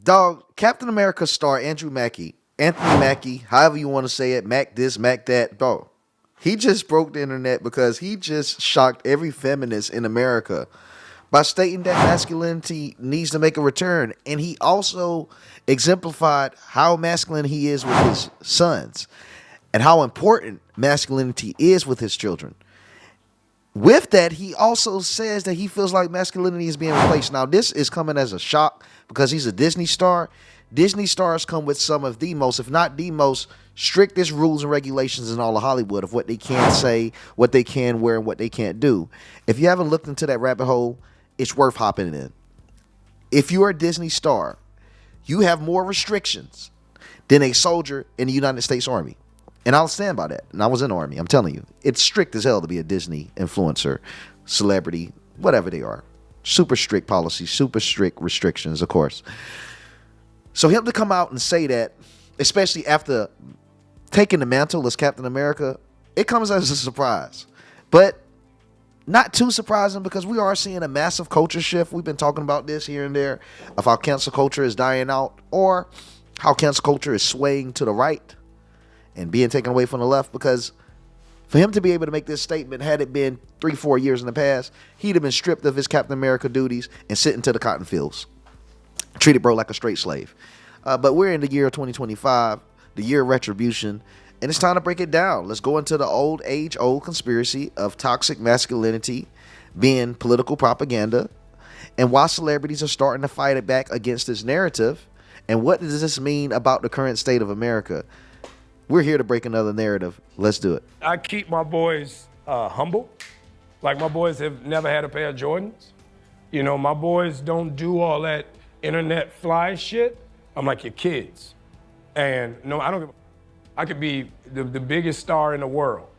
Dog, Captain America star Anthony Mackie, however you want to say it, Mac this, Mac that, dog. He just broke the internet because he just shocked every feminist in America by stating that masculinity needs to make a return. And he also exemplified how masculine he is with his sons and how important masculinity is with his children. With that, he also says that he feels like masculinity is being replaced. Now, this is coming as a shock because he's a Disney star. Disney stars come with some of the most, if not the most, strictest rules and regulations in all of Hollywood of what they can say, what they can wear, and what they can't do. If you haven't looked into that rabbit hole, it's worth hopping in. If you are a Disney star, you have more restrictions than a soldier in the United States Army. And I'll stand by that. And I was in the Army. I'm telling you. It's strict as hell to be a Disney influencer, celebrity, whatever they are. Super strict policies, super strict restrictions, of course. So him to come out and say that, especially after taking the mantle as Captain America, it comes as a surprise. But not too surprising because we are seeing a massive culture shift. We've been talking about this here and there of how cancel culture is dying out or how cancel culture is swaying to the right and being taken away from the left, because for him to be able to make this statement, had it been 3-4 years in the past, he'd have been stripped of his Captain America duties and sent into the cotton fields. Treated bro like a straight slave. But we're in the year of 2025, the year of retribution, and it's time to break it down. Let's go into the old conspiracy of toxic masculinity being political propaganda and why celebrities are starting to fight it back against this narrative. And what does this mean about the current state of America? We're here to break another narrative. Let's do it. I keep my boys humble. Like, my boys have never had a pair of Jordans. You know, my boys don't do all that internet fly shit. I'm like your kids. And no, I don't give a. I could be the biggest star in the world.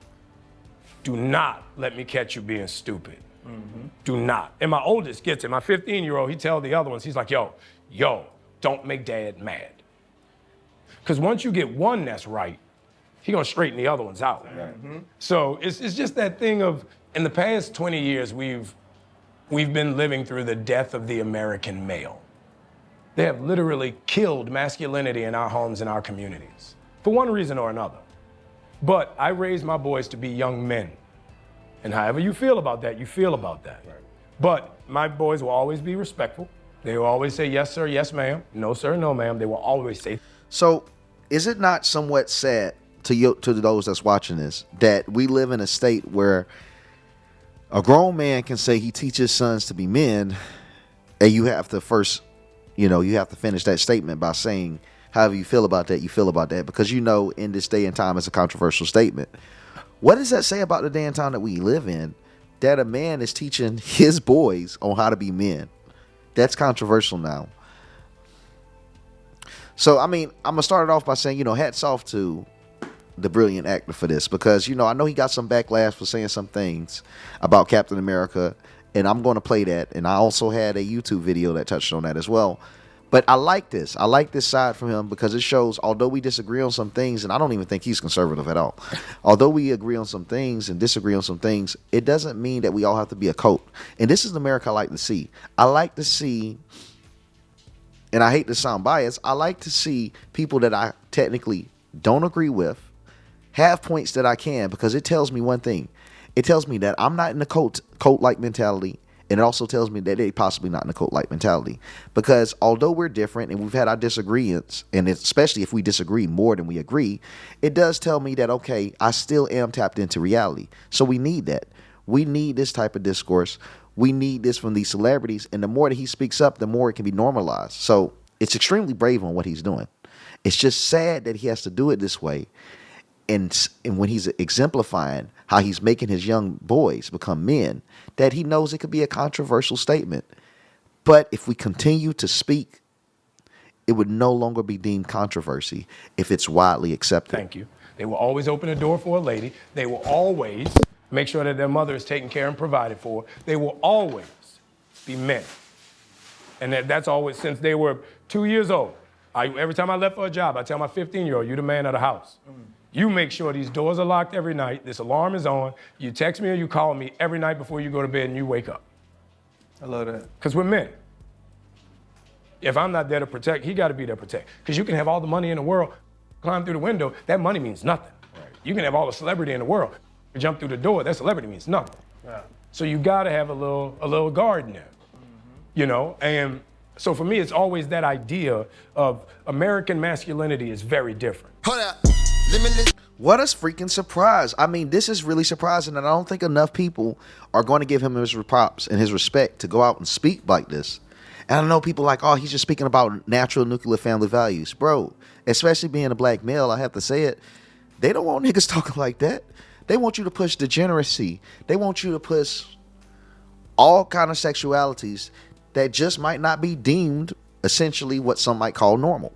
Do not let me catch you being stupid. Mm-hmm. Do not. And my oldest gets it. My 15-year-old, he tells the other ones, he's like, yo, don't make dad mad. Because once you get one that's right, he gonna straighten the other ones out. Mm-hmm. So it's just that thing of, in the past 20 years, we've been living through the death of the American male. They have literally killed masculinity in our homes and our communities, for one reason or another. But I raised my boys to be young men. And however you feel about that, you feel about that. Right. But my boys will always be respectful. They will always say, yes, sir, yes, ma'am. No, sir, no, ma'am. They will always say. So is it not somewhat sad to those that's watching this that we live in a state where a grown man can say he teaches sons to be men, and you have to first, you have to finish that statement by saying however you feel about that, you feel about that, because in this day and time it's a controversial statement. What does that say about the day and time that we live in, that a man is teaching his boys on how to be men? That's controversial now. So, I mean, I'm going to start it off by saying, hats off to the brilliant actor for this, because, I know he got some backlash for saying some things about Captain America, and I'm going to play that. And I also had a YouTube video that touched on that as well. But I like this. I like this side from him because it shows, although we disagree on some things, and I don't even think he's conservative at all. Although we agree on some things and disagree on some things, it doesn't mean that we all have to be a cult. And this is the America I like to see. I like to see, and I hate to sound biased, I like to see people that I technically don't agree with have points that I can, because it tells me one thing. It tells me that I'm not in a cult-like mentality. And it also tells me that they possibly not in a cult-like mentality. Because although we're different and we've had our disagreements, and especially if we disagree more than we agree, it does tell me that, okay, I still am tapped into reality. So we need that. We need this type of discourse. We need this from these celebrities. And the more that he speaks up, the more it can be normalized. So it's extremely brave on what he's doing. It's just sad that he has to do it this way. And when he's exemplifying how he's making his young boys become men, that he knows it could be a controversial statement. But if we continue to speak, it would no longer be deemed controversy if it's widely accepted. Thank you. They will always open a door for a lady. They will always make sure that their mother is taken care and provided for. They will always be men. And that's always, since they were 2 years old. Every time I left for a job, I tell my 15-year-old, you're the man of the house. You make sure these doors are locked every night, this alarm is on, you text me or you call me every night before you go to bed and you wake up. I love that. Because we're men. If I'm not there to protect, he got to be there to protect. Because you can have all the money in the world, climb through the window, that money means nothing. Right. You can have all the celebrity in the world, jump through the door, that celebrity means nothing. Yeah. So you got to have a little guard in there, you know? And so for me, it's always that idea of American masculinity is very different. Hold up. What a freaking surprise. I mean, this is really surprising, and I don't think enough people are going to give him his props and his respect to go out and speak like this. And I know people like, oh, he's just speaking about natural nuclear family values. Bro, especially being a black male, I have to say it, they don't want niggas talking like that. They want you to push degeneracy. They want you to push all kind of sexualities that just might not be deemed essentially what some might call normal.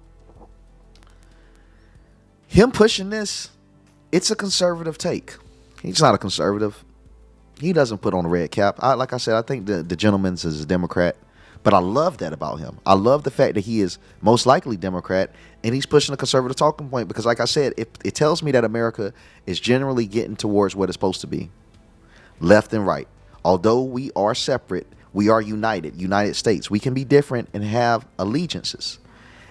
Him pushing this, it's a conservative take. He's not a conservative. He doesn't put on a red cap. Like I said, I think the gentleman's is a Democrat. But I love that about him. I love the fact that he is most likely Democrat and he's pushing a conservative talking point because, like I said, it tells me that America is generally getting towards what it's supposed to be. Left and right. Although we are separate, we are United States. We can be different and have allegiances.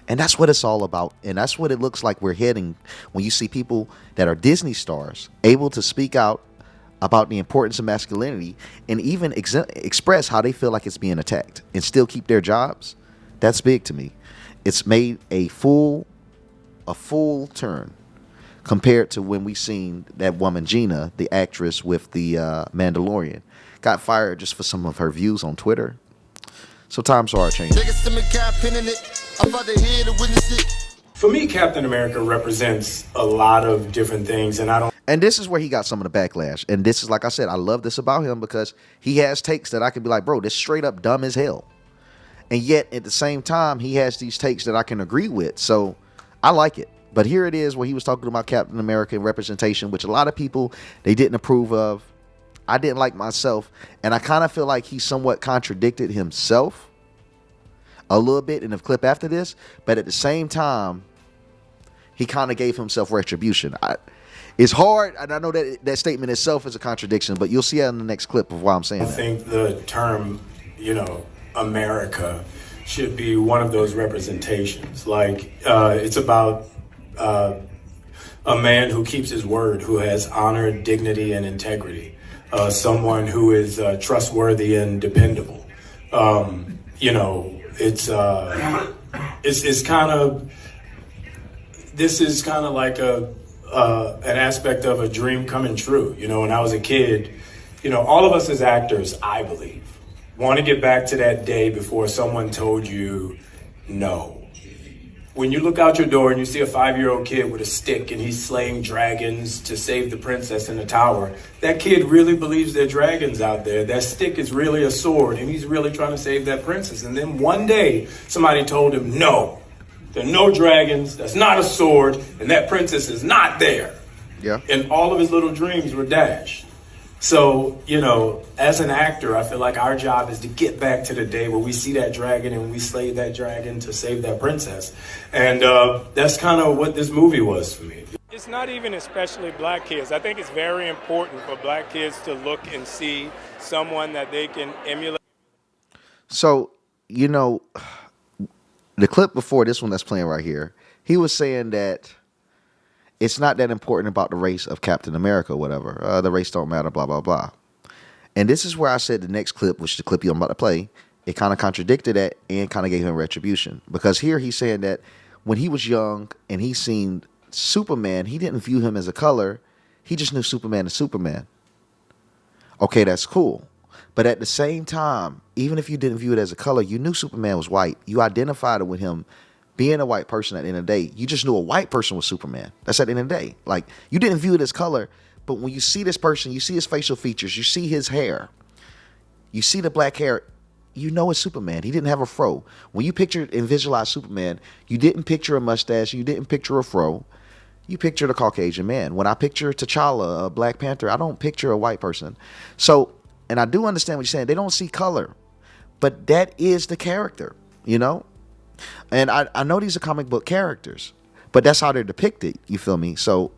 And that's what it's all about. And that's what it looks like we're heading when you see people that are Disney stars able to speak out about the importance of masculinity and even express how they feel like it's being attacked and still keep their jobs. That's big to me. It's made a full turn compared to when we seen that woman Gina, the actress with the Mandalorian, got fired just for some of her views on Twitter. So times are changing. For me, Captain America represents a lot of different things, and this is where he got some of the backlash. And this is, like I said, I love this about him because he has takes that I can be like, bro, this straight up dumb as hell. And yet at the same time, he has these takes that I can agree with. So I like it. But here it is where he was talking about Captain America representation, which a lot of people, they didn't approve of. I didn't like myself. And I kind of feel like he somewhat contradicted himself a little bit in the clip after this. But at the same time, he kind of gave himself retribution. It's hard, and I know that statement itself is a contradiction, but you'll see it in the next clip of why I'm saying that. I think the term, America should be one of those representations. Like, it's about a man who keeps his word, who has honor, dignity, and integrity. Someone who is trustworthy and dependable. It's kind of, this is kind of like an aspect of a dream coming true. When I was a kid, all of us as actors, I believe, want to get back to that day before someone told you no. When you look out your door and you see a 5-year-old kid with a stick and he's slaying dragons to save the princess in the tower, that kid really believes there are dragons out there. That stick is really a sword and he's really trying to save that princess. And then one day somebody told him, no, there are no dragons, that's not a sword, and that princess is not there. Yeah. And all of his little dreams were dashed. So, as an actor, I feel like our job is to get back to the day where we see that dragon and we slay that dragon to save that princess. And that's kind of what this movie was for me. It's not even especially black kids. I think it's very important for black kids to look and see someone that they can emulate. So, the clip before this one that's playing right here, he was saying that it's not that important about the race of Captain America or whatever. The race don't matter, blah, blah, blah. And this is where I said the next clip, which is the clip I'm about to play, it kind of contradicted that and kind of gave him retribution. Because here he's saying that when he was young and he seen Superman, he didn't view him as a color. He just knew Superman as Superman. Okay, that's cool. But at the same time, even if you didn't view it as a color, you knew Superman was white. You identified with him being a white person at the end of the day. You just knew a white person was Superman. That's at the end of the day. Like, you didn't view it as color, but when you see this person, you see his facial features, you see his hair, you see the black hair, you know it's Superman. He didn't have a fro. When you picture and visualize Superman, you didn't picture a mustache, you didn't picture a fro. You pictured a Caucasian man. When I picture T'Challa, a Black Panther, I don't picture a white person. So, and I do understand what you're saying. They don't see color, but that is the character, And I know these are comic book characters, but that's how they're depicted. You feel me? So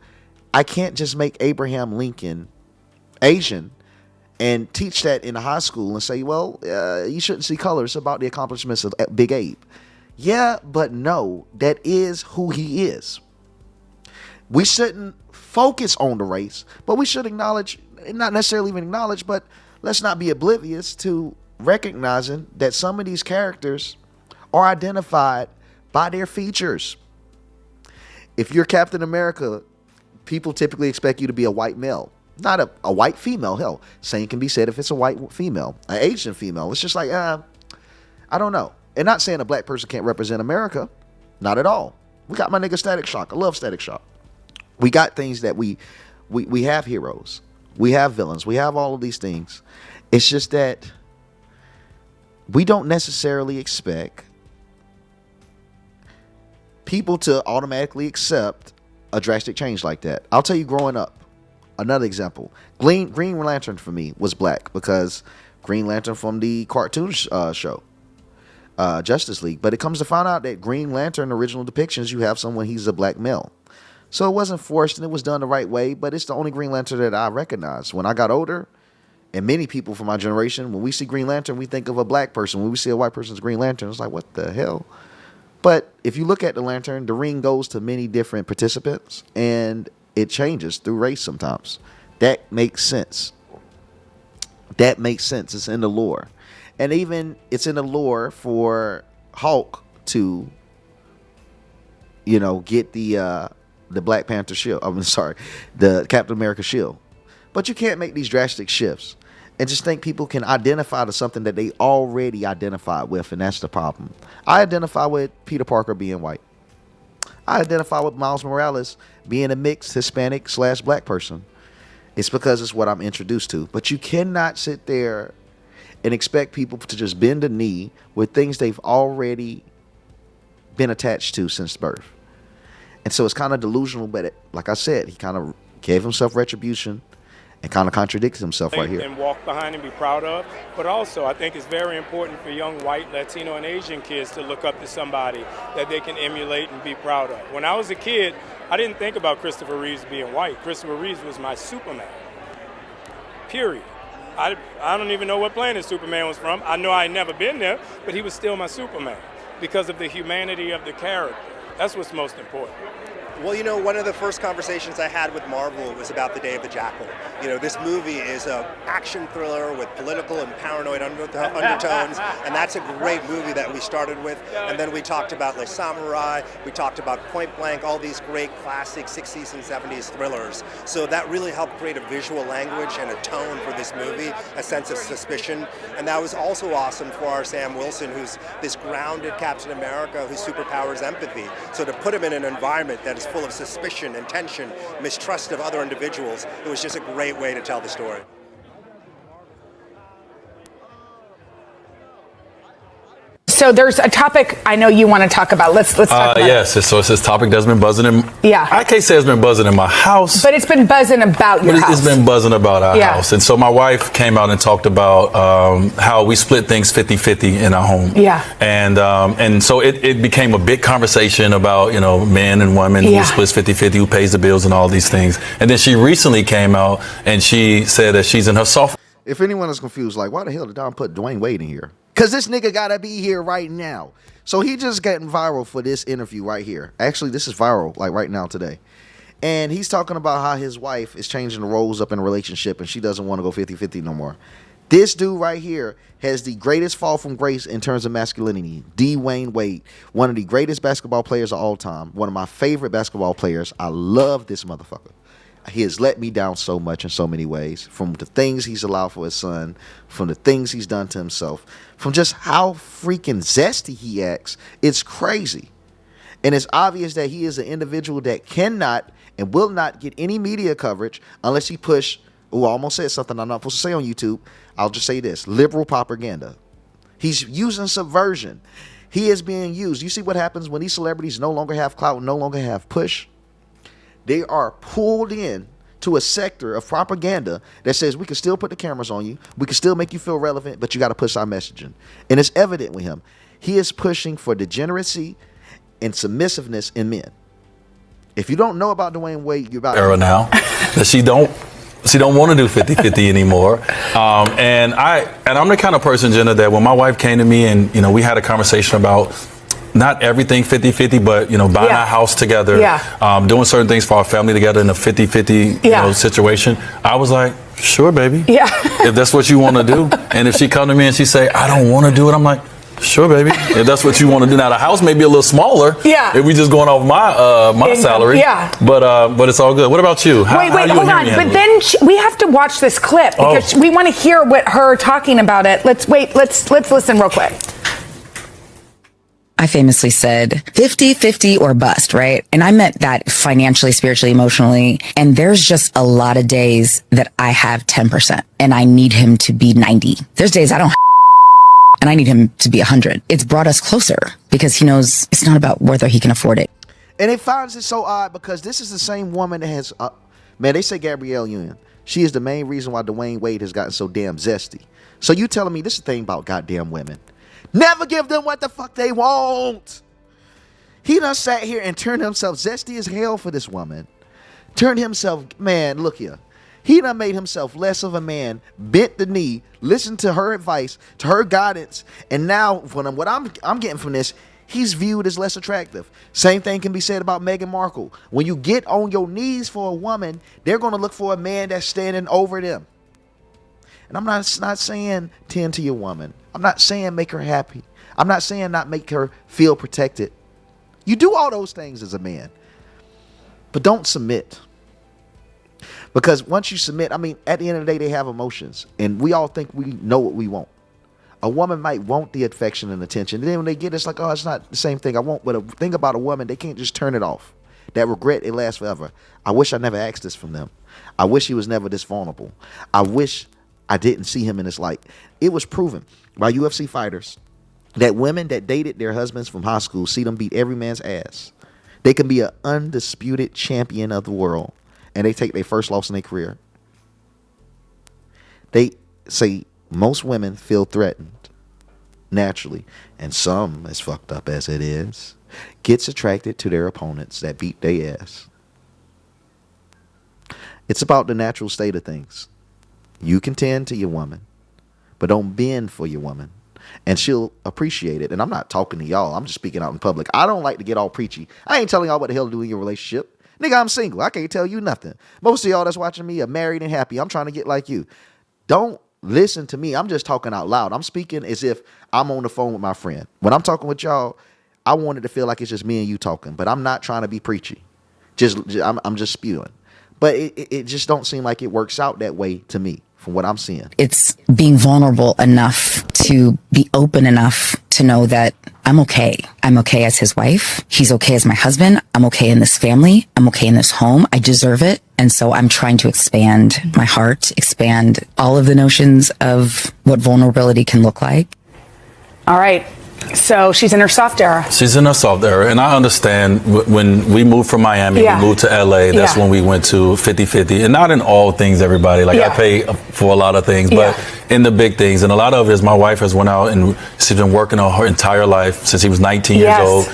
I can't just make Abraham Lincoln Asian and teach that in a high school and say, well, you shouldn't see color. It's about the accomplishments of Big Abe. Yeah, but no, that is who he is. We shouldn't focus on the race, but we should acknowledge, not necessarily even acknowledge, but let's not be oblivious to recognizing that some of these characters are identified by their features. If you're Captain America, people typically expect you to be a white male, not a white female. Hell, same can be said if it's a white female, an Asian female. It's just like, I don't know. And not saying a black person can't represent America, not at all. We got my nigga Static Shock. I love Static Shock. We got things that we have heroes, we have villains, we have all of these things. It's just that we don't necessarily expect people to automatically accept a drastic change like that. I'll tell you, growing up, another example, Green Lantern for me was black because Green Lantern from the cartoon show, Justice League. But it comes to find out that Green Lantern original depictions, you have someone, he's a black male. So it wasn't forced and it was done the right way, but it's the only Green Lantern that I recognize. When I got older, and many people from my generation, when we see Green Lantern, we think of a black person. When we see a white person's Green Lantern, it's like, what the hell? But if you look at the lantern, the ring goes to many different participants, and it changes through race sometimes. That makes sense. That makes sense. It's in the lore. And even it's in the lore for Hulk to, get the Black Panther shield. The Captain America shield. But you can't make these drastic shifts and just think people can identify to something that they already identified with, and that's the problem. I identify with Peter Parker being white. I identify with Miles Morales being a mixed Hispanic/black person. It's because it's what I'm introduced to. But you cannot sit there and expect people to just bend a knee with things they've already been attached to since birth. And so it's kind of delusional, but like I said, he kind of gave himself retribution and kind of contradicts himself right here. And walk behind and be proud of. But also, I think it's very important for young white, Latino, and Asian kids to look up to somebody that they can emulate and be proud of. When I was a kid, I didn't think about Christopher Reeves being white. Christopher Reeves was my Superman. Period. I don't even know what planet Superman was from. I know I had never been there, but he was still my Superman because of the humanity of the character. That's what's most important. Well, one of the first conversations I had with Marvel was about The Day of the Jackal. This movie is an action thriller with political and paranoid undertones, and that's a great movie that we started with. And then we talked about Les Samurai, we talked about Point Blank, all these great classic 60s and 70s thrillers. So that really helped create a visual language and a tone for this movie, a sense of suspicion. And that was also awesome for our Sam Wilson, who's this grounded Captain America whose superpower is empathy. So to put him in an environment that is full of suspicion and tension, mistrust of other individuals, it was just a great way to tell the story. So there's a topic I know you want to talk about. Let's talk about yes, it. So it's this topic that's been buzzing in. Yeah. I can't say it's been buzzing in my house. But it's been buzzing about your house. It's been buzzing about our house. And so my wife came out and talked about how we split things 50-50 in our home. Yeah. And so it became a big conversation about, men and women who splits 50-50, who pays the bills and all these things. And then she recently came out and she said that she's in her soft. If anyone is confused, like, why the hell did Don put Dwayne Wade in here? Because this nigga gotta be here right now. So he just getting viral for this interview right here. Actually, this is viral, like right now today. And he's talking about how his wife is changing the roles up in a relationship and she doesn't want to go 50-50 no more. This dude right here has the greatest fall from grace in terms of masculinity. Dwayne Wade, one of the greatest basketball players of all time. One of my favorite basketball players. I love this motherfucker. He has let me down so much in so many ways, from the things he's allowed for his son, from the things he's done to himself, from just how freaking zesty he acts. It's crazy. And it's obvious that he is an individual that cannot and will not get any media coverage unless he push, I almost said something I'm not supposed to say on YouTube. I'll just say this, liberal propaganda. He's using subversion. He is being used. You see what happens when these celebrities no longer have clout, no longer have push? They are pulled in to a sector of propaganda that says we can still put the cameras on you, we can still make you feel relevant, but you got to push our messaging. And it's evident with him. He is pushing for degeneracy and submissiveness in men. If you don't know about Dwayne Wade, you're about era now that she don't want to do 50-50 anymore. And I'm the kind of person, Jenna, that when my wife came to me and we had a conversation about not everything 50-50, but, you know, buying our house together, doing certain things for our family together in a 50-50 you know, situation, I was like, sure, baby. Yeah. If that's what you want to do. And if she come to me and she say, I don't want to do it, I'm like, sure, baby. If that's what you want to do. Now, the house may be a little smaller. Yeah. If we just going off my salary. Yeah. But it's all good. What about you? Wait, hold on. But then we have to watch this clip because we want to hear what her talking about it. Let's listen real quick. I famously said 50-50 or bust, right? And I meant that financially, spiritually, emotionally. And there's just a lot of days that I have 10% and I need him to be 90. There's days I don't and I need him to be 100. It's brought us closer because he knows it's not about whether he can afford it. And it finds it so odd because this is the same woman that has, man, they say Gabrielle Union. She is the main reason why Dwayne Wade has gotten so damn zesty. So you telling me this is the thing about goddamn women. Never give them what the fuck they want. He done sat here and turned himself zesty as hell for this woman. Turned himself, man, look here. He done made himself less of a man, bent the knee, listened to her advice, to her guidance, and now what I'm getting from this, he's viewed as less attractive. Same thing can be said about Meghan Markle. When you get on your knees for a woman, they're going to look for a man that's standing over them. And I'm not saying tend to your woman. I'm not saying make her happy. I'm not saying not make her feel protected. You do all those things as a man. But don't submit. Because once you submit, I mean, at the end of the day, they have emotions. And we all think we know what we want. A woman might want the affection and attention. And then when they get it, it's like, oh, it's not the same thing I want. But the thing about a woman, they can't just turn it off. That regret, it lasts forever. I wish I never asked this from them. I wish he was never this vulnerable. I wish I didn't see him in this light. It was proven by UFC fighters that women that dated their husbands from high school see them beat every man's ass. They can be an undisputed champion of the world, and they take their first loss in their career. They say most women feel threatened naturally, and some, as fucked up as it is, gets attracted to their opponents that beat their ass. It's about the natural state of things. You can tend to your woman, but don't bend for your woman, and she'll appreciate it. And I'm not talking to y'all. I'm just speaking out in public. I don't like to get all preachy. I ain't telling y'all what the hell to do in your relationship. Nigga, I'm single. I can't tell you nothing. Most of y'all that's watching me are married and happy. I'm trying to get like you. Don't listen to me. I'm just talking out loud. I'm speaking as if I'm on the phone with my friend. When I'm talking with y'all, I want it to feel like it's just me and you talking, but I'm not trying to be preachy. I'm just spewing. But it just don't seem like it works out that way to me. From what I'm seeing, it's being vulnerable enough to be open enough to know that I'm okay. I'm okay as his wife. He's okay as my husband. I'm okay in this family. I'm okay in this home. I deserve it. And so I'm trying to expand my heart, expand all of the notions of what vulnerability can look like. All right. So she's in her soft era. She's in her soft era. And I understand when we moved from Miami, we moved to LA, that's when we went to 50-50. And not in all things, everybody. Like I pay for a lot of things, but in the big things. And a lot of it is my wife has went out and she's been working on her entire life since she was 19 years old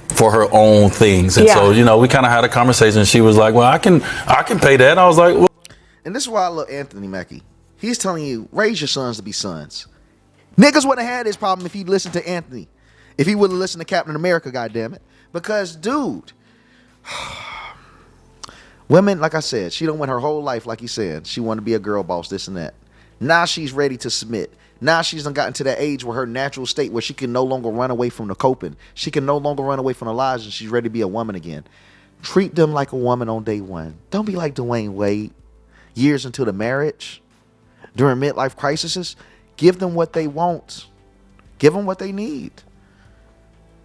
for her own things. And so, you know, we kind of had a conversation. She was like, well, I can pay that. I was like, well. And this is why I love Anthony Mackie. He's telling you, raise your sons to be sons. Niggas wouldn't have had this problem if he'd listened to Anthony. If he would have listened to Captain America, goddammit. Because, dude, women, like I said, she done went her whole life, like he said. She wanted to be a girl boss, this and that. Now she's ready to submit. Now she's done gotten to that age where her natural state, where she can no longer run away from the coping. She can no longer run away from the lies, and she's ready to be a woman again. Treat them like a woman on day one. Don't be like Dwayne Wade. Years into the marriage, during midlife crises, give them what they want. Give them what they need.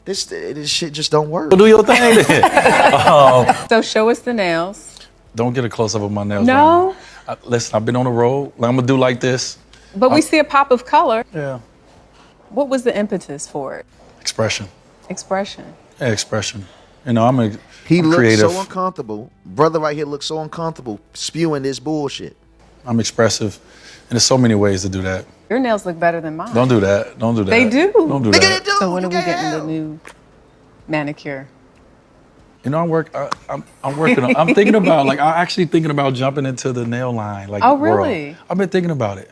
This shit just don't work. Do your thing then. So show us the nails. Don't get a close-up of my nails. No? Right, listen, I've been on the road. I'm going to do like this. But we see a pop of color. Yeah. What was the impetus for it? Expression. Expression. Yeah, expression. You know, I'm He looks creative. so uncomfortable. Brother right here looks so uncomfortable spewing this bullshit. I'm expressive. And there's so many ways to do that. Your nails look better than mine. Don't do that. Don't do that. They do. Don't do that. So when are we getting the new manicure? You know, I'm working on, I'm thinking about, like, I'm actually thinking about jumping into the nail line. Like, Oh, really? I've been thinking about it.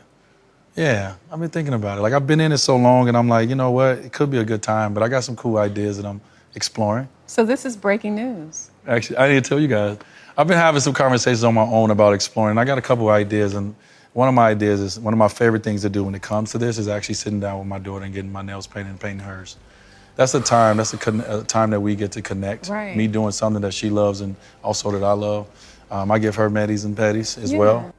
Yeah, I've been thinking about it. Like, I've been in it so long, and I'm like, you know what? It could be a good time, but I got some cool ideas that I'm exploring. So this is breaking news. Actually, I need to tell you guys. I've been having some conversations on my own about exploring. I got a couple of ideas, and one of my ideas is one of my favorite things to do when it comes to this is actually sitting down with my daughter and getting my nails painted and painting hers. That's a time. That's a time that we get to connect. Right. Me doing something that she loves and also that I love. I give her medis and petties as well.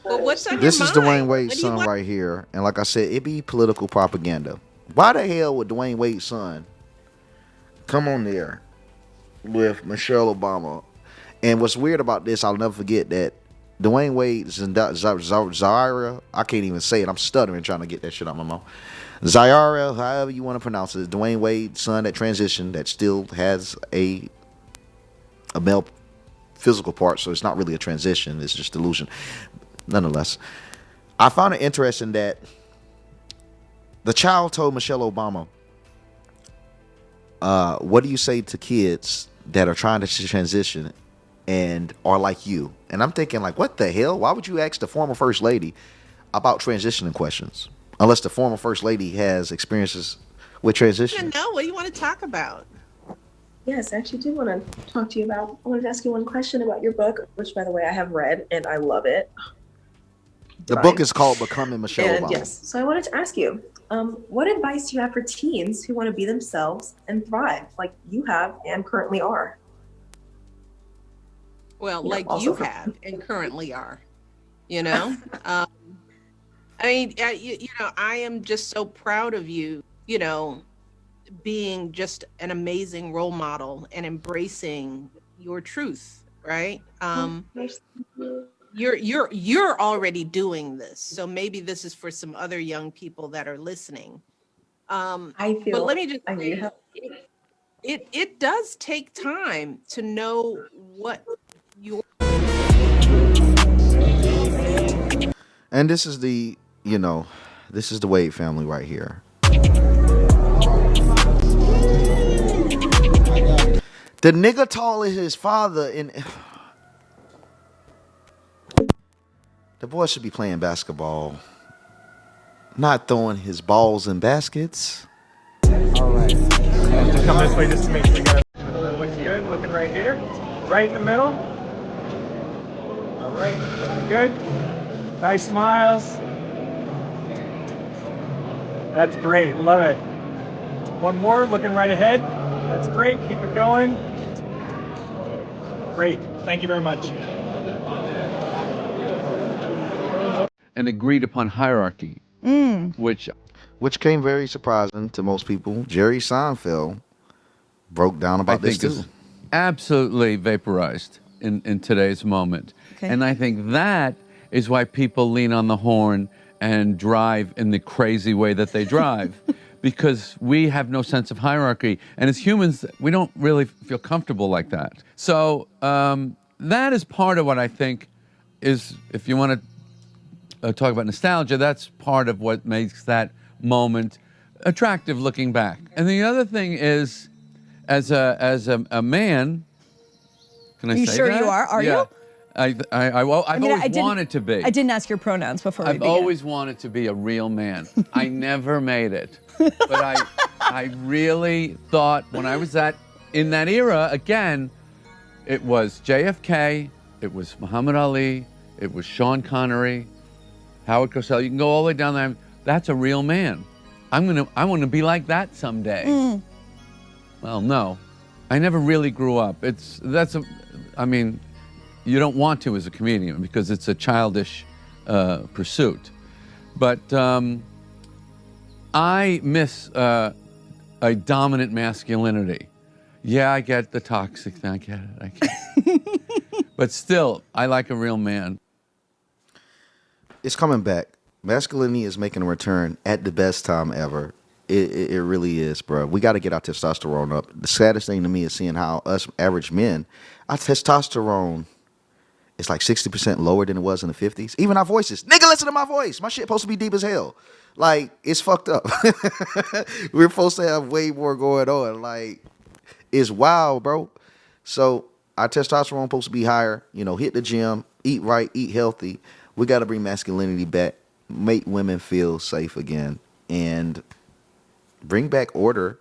Well, what's on This your is mind? Dwayne What Wade's do you son want? right here, and like I said, it be political propaganda. Why the hell would Dwayne Wade's son come on there with Michelle Obama? And what's weird about this, I'll never forget that Dwayne Wade Zaira, I can't even say it. I'm stuttering trying to get that shit out of my mouth. Zaira, however you want to pronounce it, Dwayne Wade's son that transitioned that still has a male physical part, so it's not really a transition. It's just delusion. Nonetheless, I found it interesting that the child told Michelle Obama, what do you say to kids that are trying to transition and are like you? And I'm thinking, like, what the hell? Why would you ask the former first lady about transitioning questions? Unless the former first lady has experiences with transition. No, what do you want to talk about? Yes, I actually do want to talk to you about. I wanted to ask you one question about your book, which, by the way, I have read and I love it. The book is called Becoming Michelle And Obama. yes, so I wanted to ask you, what advice do you have for teens who want to be themselves and thrive, like you have and currently are? Well, You know, like also you for- have and currently are, you know? I mean, you know, I am just so proud of you, you know, being just an amazing role model and embracing your truth, right? You're already doing this, so maybe this is for some other young people that are listening. I feel. But let me just I say, have. it does take time to know what your And this is the, this is the Wade family right here. The nigga tall as his father, and the boy should be playing basketball, not throwing his balls in baskets. All right. Just come this way just to make sure you got it. Looks good. Looking right here. Right in the middle. All right. Looking good. Nice smiles. That's great. Love it. One more. Looking right ahead. That's great. Keep it going. Great. Thank you very much. An agreed upon hierarchy, which came very surprising to most people. Jerry Seinfeld broke down I about this think too. is absolutely vaporized in today's moment. Okay. And I think that is why people lean on the horn and drive in the crazy way that they drive. Because we have no sense of hierarchy. And as humans, we don't really feel comfortable like that. So that is part of what I think is, if you want to talk about nostalgia, that's part of what makes that moment attractive looking back. And the other thing is, as a man, can I say that? Are you sure you are? Are you? I've always wanted to be. I didn't ask your pronouns before we I've began. always wanted to be a real man. I never made it. But I really thought when I was in that era, again, it was JFK, it was Muhammad Ali, it was Sean Connery, Howard Cosell. You can go all the way down there. That's a real man. I want to be like that someday. Well, no. I never really grew up. You don't want to as a comedian because it's a childish pursuit. But I miss a dominant masculinity. Yeah, I get the toxic thing. I get it. But still, I like a real man. It's coming back. Masculinity is making a return at the best time ever. It really is, bro. We got to get our testosterone up. The saddest thing to me is seeing how us average men, our testosterone is like 60% lower than it was in the 50s. Even our voices. Nigga, listen to my voice. My shit supposed to be deep as hell. Like, it's fucked up. We're supposed to have way more going on. Like, it's wild, bro. So our testosterone supposed to be higher. Hit the gym, eat right, eat healthy. We got to bring masculinity back, make women feel safe again, and bring back order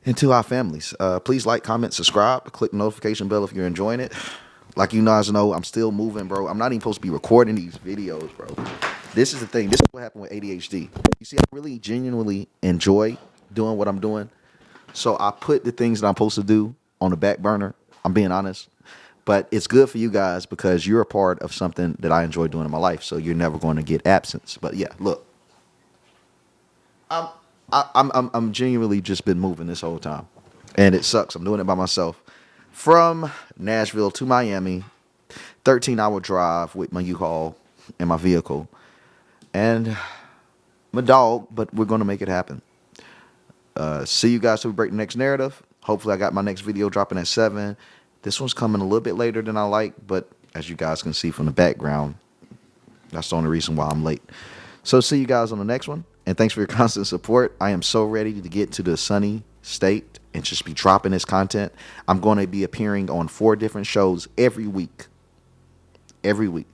into our families. Please like, comment, subscribe, click the notification bell if you're enjoying it. Like you guys know, I'm still moving, bro. I'm not even supposed to be recording these videos, bro. This is the thing. This is what happened with ADHD. You see, I really genuinely enjoy doing what I'm doing. So I put the things that I'm supposed to do on the back burner. I'm being honest. But it's good for you guys because you're a part of something that I enjoy doing in my life. So you're never going to get absence. But yeah, look. I'm genuinely just been moving this whole time. And it sucks. I'm doing it by myself. From Nashville to Miami, 13-hour drive with my U-Haul and my vehicle. And my dog, but we're going to make it happen. See you guys till we break the next narrative. Hopefully I got my next video dropping at 7. This one's coming a little bit later than I like, but as you guys can see from the background, that's the only reason why I'm late. So see you guys on the next one. And thanks for your constant support. I am so ready to get to the sunny state and just be dropping this content. I'm going to be appearing on 4 different shows every week. Every week.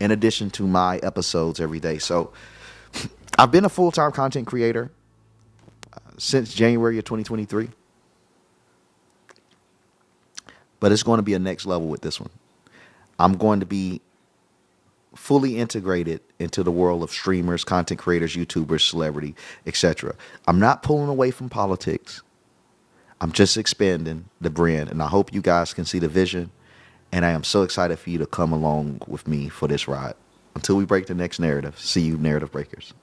In addition to my episodes every day. So I've been a full-time content creator since January of 2023. But it's going to be a next level with this one. I'm going to be fully integrated into the world of streamers, content creators, YouTubers, celebrity, etc. I'm not pulling away from politics. I'm just expanding the brand, and I hope you guys can see the vision. And I am so excited for you to come along with me for this ride. Until we break the next narrative, see you, narrative breakers.